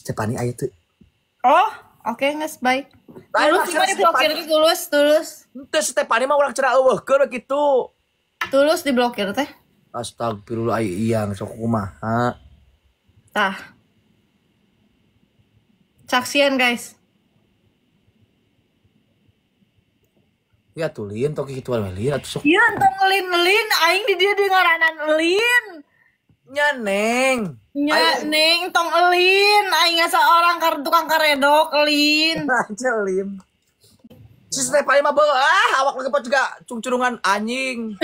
Stefani aya teu. Oh, oke geus baik. Tulus gimana diblokir tulus. Teu Stefani mah urang cenah eueuhkeun kitu. Tulus diblokir teh. Astagfirullah iyang sok kumaha. Tah. Saksian guys. Ya tulin toki kitu lin atuh sok. Iya entong lin aing di dia dengaranan lin. Nya Neng. Nya Neng tong elin aing seorang tukang karedok elin. Celim. Si Stefani mah awak lagi juga cungcurungan anjing.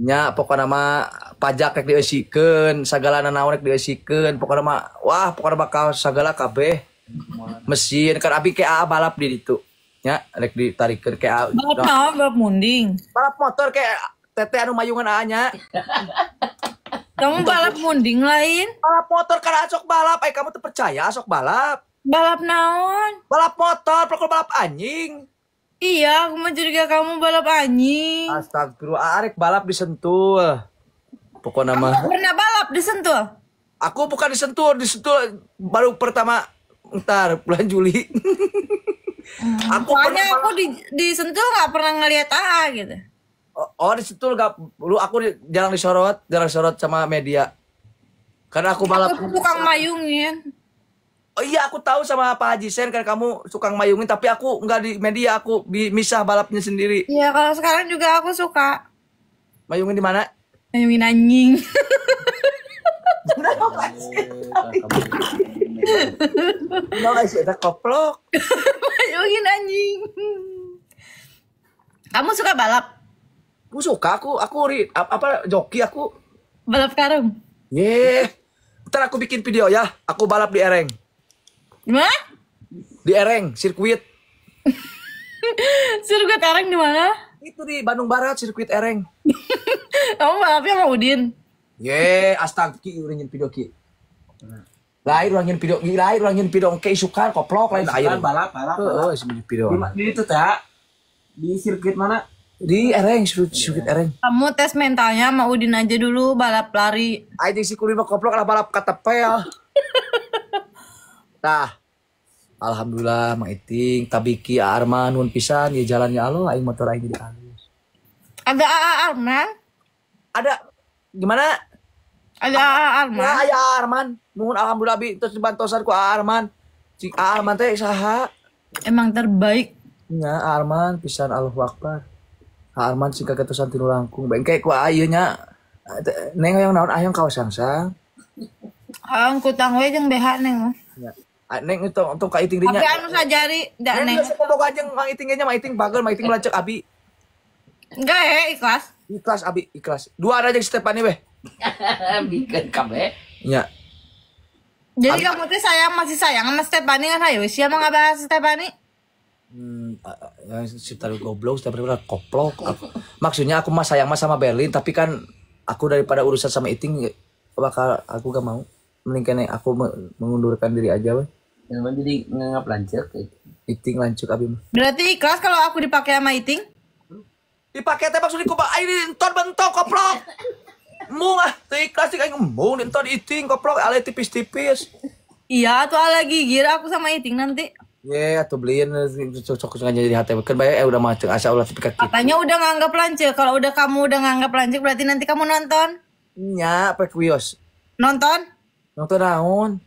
Nya pokoknya mah pajak rek dieusikeun, sagala nanaon rek dieusikeun, pokoknya mah wah pokoknya bakal sagala kabeh mesin kan abi ke balap di ditu. Nya rek ditarikeun ke balap naon balap munding. Balap motor ke tete anu mayungan anya. Kamu balap munding lain? Balap motor kan sok balap, kamu tuh percaya sok balap. Balap naon? Balap motor, pokoknya balap anjing. Iya, aku mah juga kamu balap anjing. Astagfirullah, arek balap di Sentul. Pokoknya mah. Pernah balap di Sentul? Aku bukan di Sentul baru pertama ntar bulan Juli. Soalnya aku di Sentul nggak pernah ngeliat gitu. Oh di Sentul gak, lu aku jarang disorot sama media. Karena aku balap. Aku tukang mayungin. Oh iya aku tahu sama Pak Haji Sen kan kamu suka mayungin, tapi aku nggak di media, aku misah balapnya sendiri. Iya kalau sekarang juga aku suka. Mayungin di mana? Mayungin anjing. Nggak sih ada koplok. Mayungin anjing. Kamu suka balap? Aku suka, aku joki aku. Balap karung. Ntar aku bikin video ya, aku balap di Ereng. Gimana? Di Ereng, sirkuit. Sirkuit Ereng di mana? Itu di Bandung Barat, sirkuit Ereng. Kamu balapnya sama Udin? Astaga, Ki, urangin video Ki. Lain urangin video, kayak isukan, koplok, lain air. Balap. Video. Di itu tak? Di sirkuit mana? Di Ereng, sirkuit Ereng. Kamu tes mentalnya sama Udin aja dulu, balap lari. Aing si kuliah koplok lah balap KTP ya. Tah. Alhamdulillah Mang Iting, tabiki Arman nun pisan ya jalannya Allah aing motor aing jadi halus. Ada AA Arman? Ada gimana? Ada AA Arman. Ya, aya Arman. Nuhun alhamdulillah bi terus dibantosan ku Arman. Cik Arman teh saha? Emang terbaik. Nya Arman pisan Allahu Akbar. Arman sing kagatosan tinu langkung. Bengke ku ayeuna nya. Neng hayang naon hayang kaos sangsang. Ang kutang we jeung BH neng. Ya. Neng itu untuk ka Iting dinya. Tapi anu sajari da neng. Neng sekoboga jeung Mang Iting nya Mang Iting bagel, Mang Iting melanceuk abi. Enggak ikhlas. Ikhlas abi, ikhlas. Dua ada jeung Stefani weh. Bikin kabeh. Nya. Jadi kamu tuh masih sayang sama Stefani kan hayo sia mah ngabahas Stefani. Si taruh goblok, Stefani udah koplok. Maksudnya aku mah sayang mah sama Berlin, tapi kan aku daripada urusan sama Iting bakal aku gak mau. Mending aku mengundurkan diri aja weh. Memang jadi nganggap lancar kayak Iting lancuk abi mah. Berarti ikhlas kalau aku dipakai sama Iting? Dipakai teh maksudnya ku aing enton bentok koplok. Mung teu ikhlas aing mung enton Iting koplok ale tipis-tipis. Iya, tuh ala gigir aku sama Iting nanti. Atuh beliin cocok jadi hati kan bayar udah mah asa ulah tipikal gitu. Katanya udah nganggap lancik. Kalau kamu udah nganggap lancik berarti nanti kamu nonton. Nya pekuios. Nonton? Nonton naon?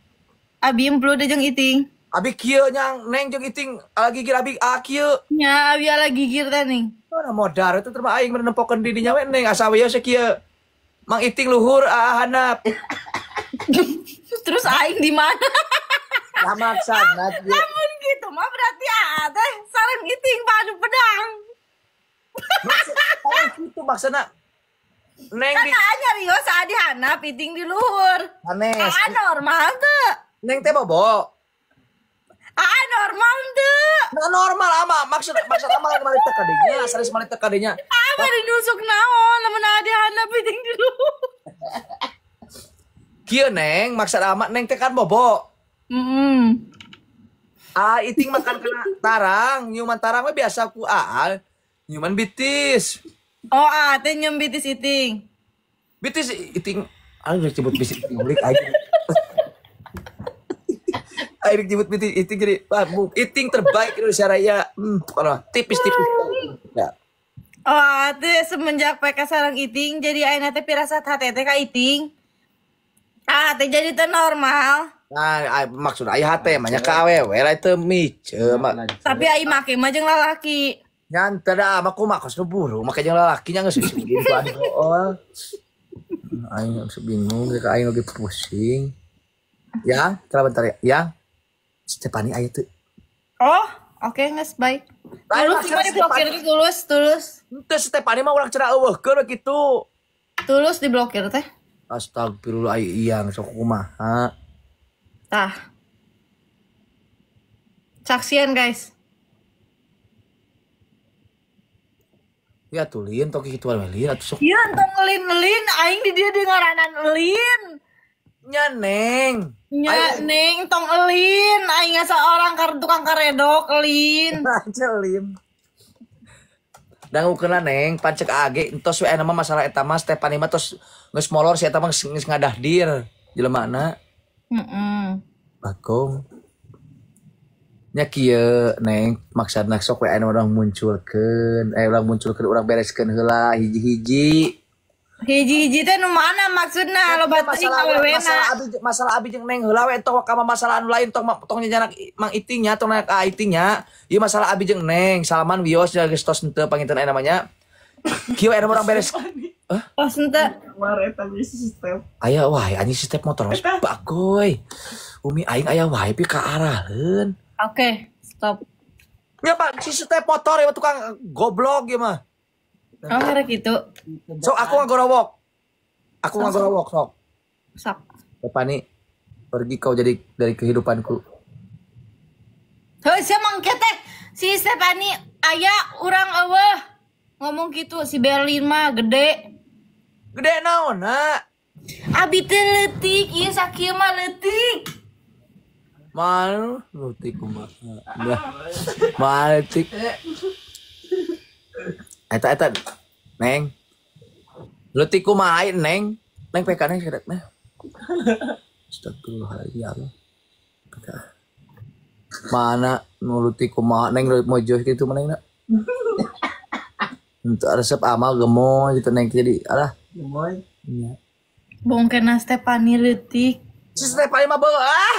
Abi emplu deh jeung Iting. Abi kieu nyang Neng jeung Iting gigir abi kieu. Nya abi ala gigir teh ning. Mana modar itu terima aing menempokeun dirinya we Neng asa we kieu. Mang Iting luhur handap. Terus aing di mana? Lamaksana dia. Namun gitu mah berarti teh sareng Iting padu pedang. Itu maksana Neng di Katanya Rio saat dihanap Iting di luhur. Anes. normal tuh. Neng teh bobo. Normal tuh. normal ama maksud ama lain malita kadinya sanes malita kadinya Apa dinusuk naon lamun ada handap piting dulu. kieu neng maksud ama neng teh kan bobo iting makan kena tarang nyuman tarang mah biasa ku nyuman bitis Oh, teh nyium bitis iting. bitis iting udah sebut bitis iting ulik aja air jemput bitis iting jadi iting terbaik Indonesia Raya kalau tipis-tipis ya. Oh, teh semenjak PK sareng iting jadi ayeuna teh pirasat hate teh ka iting. Teh jadi teh normal. Nah, maksud aya hate mah nya ka awewe lah teu mice Tapi ai make mah jeung lalaki. nyan teu da mah kumaha kos buru make jeung lalaki nya geus gitu aduh aing geus bingung ka aing lagi pusing ya kalau bentar ya Stefani aya teu Oh, oke geus baik. Tulus gimana diblokir tulus. teu Stefani mah urang cenah eueuhkeun we kitu Tulus diblokir teh. astagfirullah iyang sok kumaha Tah. Saksian guys. ya tulin toki kitu we lin atuh sok Iya, entong ngelin aing di dia dengaranan elin. nya neng Nya neng tong elin, aing asa orang tukang karedok elin. Celim. Dangukeun neng pancek age entos we nama masalah eta mah Stefani mah tos geus molor si eta mah geus ngadahdir jelemana. Bagong. Nya kieu neng maksudna sok we anu urang munculkeun, urang munculkeun urang bereskeun heula hiji-hiji. Hiji-hiji teh nu mana maksudna loba teuing awewena. Masalah abi jeung neng heula we tong ka masalah anu lain tong nyajanak Mang Iting nya tong naik ka Iting nya. Ieu masalah abi jeung neng Salman wios geus tos henteu panginten aya namanya. Kieu aya urang beres. Oh, henteu. Kemarin tadi sistem. Aya wae anjing si step motor wes bagoy. Umi aing aya wae pi ka araheun. Oke, stop. Ya Pak, si step motor ya tukang goblok ya mah. Oh, karek gitu. Sok aku ngagorowok. Aku ngagorowok sok. Sok. Stefani pergi kau jadi dari kehidupanku. Heuh, sia mangke teh si Stefani aya urang eueuh. Ngomong gitu si Berlin mah gede. Gede naon, nak? Abi teh leutik, ieu sakieu mah leutik. Mal leutik kumaha. Mal leutik. Eta Neng. Leutik kumaha Neng? Neng PK Neng sedek nah. Astagfirullahaladzim ya Allah. PK. Mana nu leutik kumaha Neng mojo kitu mah Neng na. Untuk resep amal gemoy gitu Neng jadi alah. Gemoy. Iya. Bongkena Stefani leutik. Si Stefani mah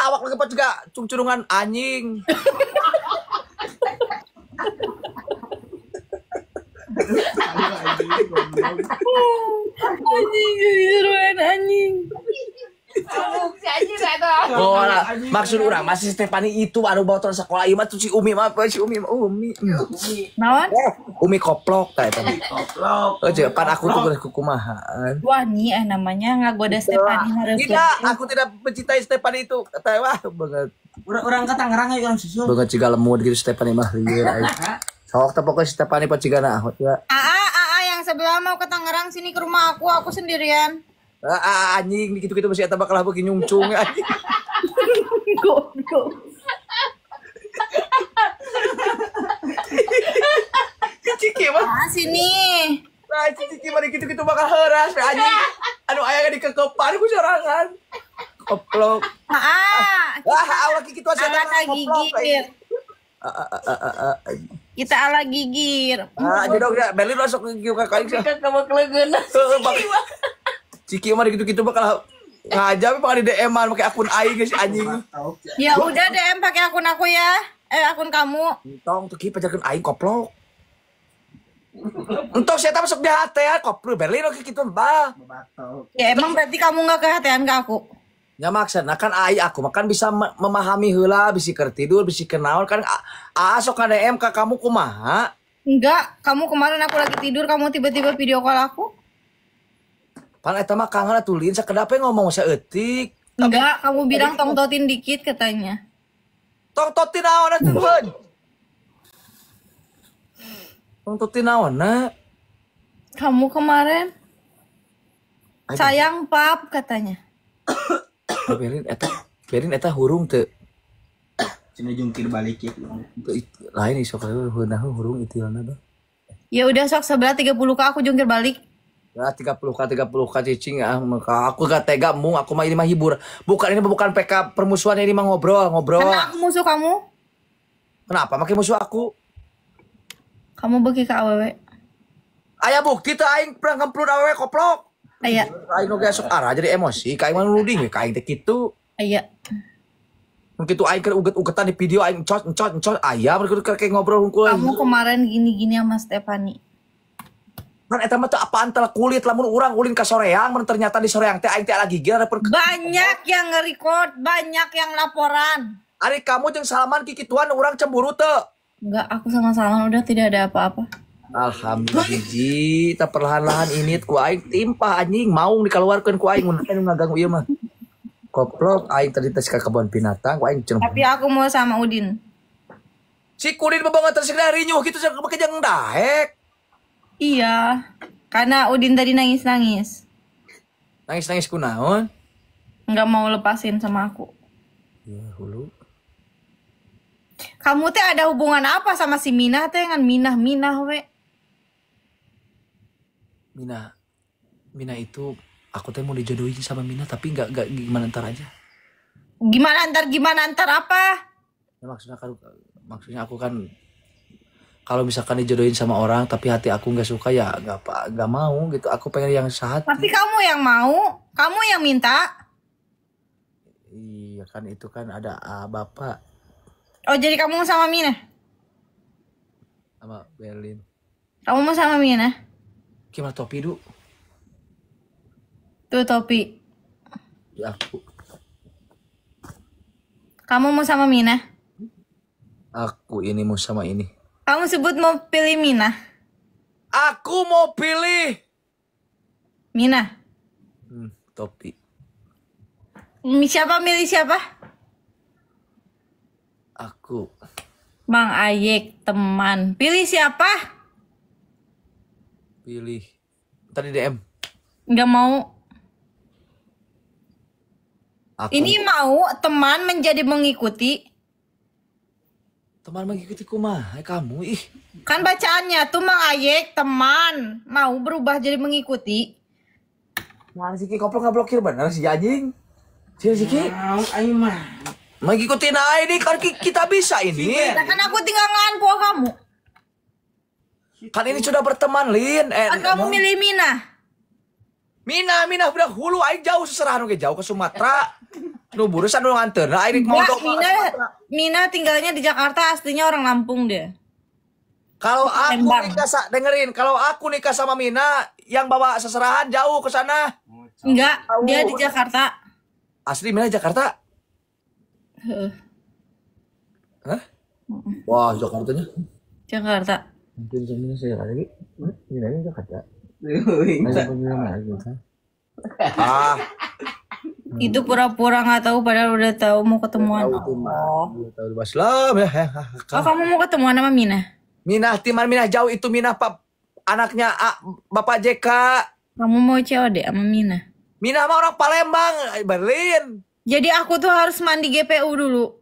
awak lagi juga curungan anjing. Anjing. Oh lah, maksud orang masih Stefani itu anu botol sekolah ieu mah tuh si Umi mah Umi. Naon? Umi koplok tah eta. Koplok. Jeung pan aku tuh geus kumahaan. Wah, nih namanya ngagoda Stefani harus. Tidak, aku tidak mencintai Stefani itu. Kata wah banget. Orang ke Tangerang aja orang susul. Banget ciga lemut gitu Stefani mah lieur aing. Sok teh pokoknya Stefani pacigana ahot ya. Yang sebelah mau ke Tangerang sini ke rumah aku sendirian. Anjing gitu-gitu masih eta bakal beuki nyungcung anjing. Goblok. Ciki mah. Sini. Nah, ciki mah gitu-gitu bakal heuras we anjing. Anu aya di kekepan ku sorangan. Koplok. Awak kitu asa Ala gigir. Kita ala gigir. Jodog ya, Berlin masuk ke kakak aing. Kamu kelegeun. Ciki mah gitu bakal ngajak bakal di DM-an pakai akun aing geus anjing. Ya udah DM pakai akun aku ya. Akun kamu. Tong tuh kieu pajakeun aing koplok. Untuk saya masuk di hati ya, koplok Berlin oke kitu bah. Ya emang berarti kamu nggak kehatian ke aku. Ya maksudna kan aku makan bisa memahami heula bisi keur tidur bisi kenaon kan sok ka DM ka kamu kumaha? Enggak, kamu kemarin aku lagi tidur kamu tiba-tiba video call aku. Pan eta mah kangen tulin sakedape ngomong saeutik. Enggak, kamu bilang tong-totin dikit katanya. Tong totin naon atuh beun? Untuk tinawana. Kamu kemarin sayang pap katanya. Berin eta hurung teu. Cina jungkir balik ya. Lain iso kalau hurung itilna bah. Ya udah sok sebelah 30K aku jungkir balik. Ya 30K cicing aku gak tega mung aku mah ini mah hibur. Ini bukan PK permusuhan ini mah ngobrol. Karena aku musuh kamu. Kenapa makin musuh aku? Kamu bagi ke awewe. Aya bukti teu aing pernah ngemplun awewe koplok. Aya. Aing nu gesok arah jadi emosi, ka aing mah nuding we ka aing teh kitu. Aya. Mun kitu aing keur uget-ugetan di video aing encot aya mun kayak ngobrol hungkul. Kamu kemarin gini-gini sama Stephanie. Kan eta mah teu apaan teh kulit lamun urang ulin ka soreang mun ternyata di soreang teh aing teh lagi gila Banyak yang nge-record, banyak yang laporan. Ari kamu jeung Salman kikituan urang cemburu teu? Enggak, aku sama Salman udah tidak ada apa-apa. Alhamdulillah hiji, tak perlahan-lahan ini ku aing timpah anjing maung dikeluarkeun ku aing mun anu ngaganggu ieu mah. Koplok aing tadi tes ka kebun binatang ku aing cenah. Tapi aku mau sama Udin. Si Kudin bebanget terus rinyuh kitu sak kejang daek. Iya, karena Udin tadi nangis-nangis. Nangis-nangis kunaon? Nggak mau lepasin sama aku. Ya hulu. Kamu teh ada hubungan apa sama si Minah teh dengan Minah we? Mina itu aku teh mau dijodohin sama Mina tapi nggak gimana ntar aja. Gimana ntar apa? Ya, maksudnya aku kan kalau misalkan dijodohin sama orang tapi hati aku nggak suka ya nggak mau gitu. Aku pengen yang sehati. Tapi kamu yang mau, kamu yang minta. Iya kan itu kan ada bapak Oh jadi kamu mau sama Minah? sama Berlin. Kamu mau sama Minah? Gimana topi du? Tuh topi. Ya aku. Kamu mau sama Minah? Aku ini mau sama ini. Kamu sebut mau pilih Minah? Aku mau pilih. Minah. Topi. Siapa milih siapa? Aku. Bang Ayek teman. Pilih siapa? Pilih. Tadi DM. Nggak mau. Aku. Ini mau teman menjadi mengikuti. Teman mengikuti kumaha kamu ih. Kan bacaannya tuh Mang Ayek teman mau berubah jadi mengikuti. Mana sih koplok nggak blokir bener si anjing. Si Ki. Aing mah. Mengikuti ini kan kita bisa ini. Nah, kan aku tinggal nganpo kamu. Kan ini sudah berteman Lin. Kan kamu milih Minah. Minah udah hulu aing jauh seserahan oke jauh ke Sumatera. Nu burusan nu nganter. Nah, aing mau Minah tinggalnya di Jakarta, aslinya orang Lampung dia. Kalau aku dengerin, kalau aku nikah sama Mina, yang bawa seserahan jauh ke sana. Enggak, dia di Jakarta. Asli Mina Jakarta? Hah? Wah, Jakartanya? Jakarta. Mungkin Mina saya lagi. Mina Jakarta. Ah, itu pura-pura nggak tahu padahal udah tahu mau ketemuan. Tahu Baslam ya. Oh, kamu mau ketemuan sama Minah? Minah jauh itu Minah anaknya Bapak JK. Kamu mau COD sama Minah? Minah mah orang Palembang, Berlin. Jadi aku tuh harus mandi GPU dulu.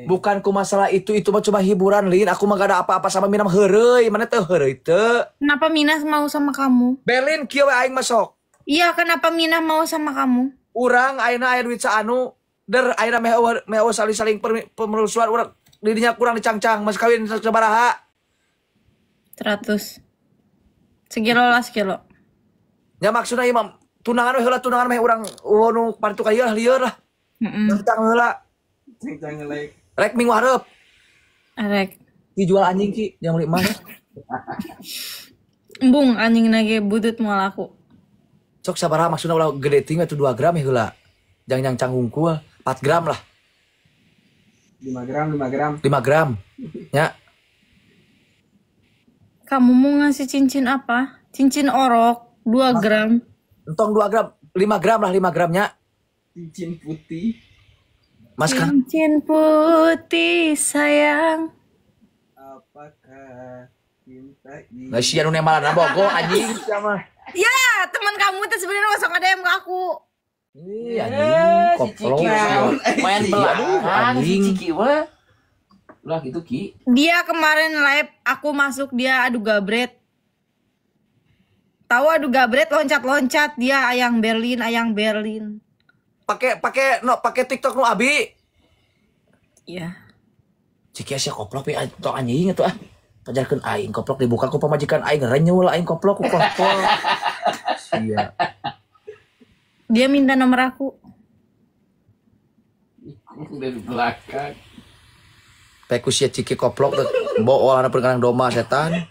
Bukan ku masalah itu mah cuma hiburan Lin. Aku mah gak ada apa-apa sama Minah heureuy. Mana teu heureuy teu. Kenapa Minah mau sama kamu? Berlin kieu we aing masuk. Iya, kenapa Minah mau sama kamu? Urang ayeuna aya duit saanu. Ayeuna meh saling pemerusuhan urang didinya kurang dicangcang mas kawin sabaraha? 100. Sekilo lah sekilo. Ya maksudna ieu mah tunangan we heula tunangan meh urang nu paritu ka lieur lah. Tentang heula. Rek minggu hareup. Rek. Dijual anjing ki, jangan beli emas. Embung anjing lagi butut moal aku. Sok sabaraha maksudna ulah gede ting itu 2 gram ya heula. Jangan canggungku 4 gram lah. 5 gram. 5 gram. Ya. Kamu mau ngasih cincin apa? Cincin orok 2 gram. Entong 2 gram, 5 gram lah 5 gramnya. Cincin putih. Mas kan? Cincin putih sayang. Apakah Nggak sih anu nemalan bogo anjing sama. Ya, teman kamu tuh sebenarnya masuk DM ke aku. Iya anjing koplok. Main Aduh, belakang si anjing. Ciki mah. Lah gitu Ki. Dia kemarin live, aku masuk, dia adu gabret. Tahu adu gabret loncat-loncat, dia ayang Berlin. Pakai TikTok nu abi. Iya. Ciki sia koplok pi tok anjing atuh ah. Pajarkeun aing koplok dibuka ku pamajikan aing renyul aing koplok ku koplok. Sia. Dia minta nomor aku. Dari belakang. Peku sia Ciki koplok bawa olahraga perkenang doma setan.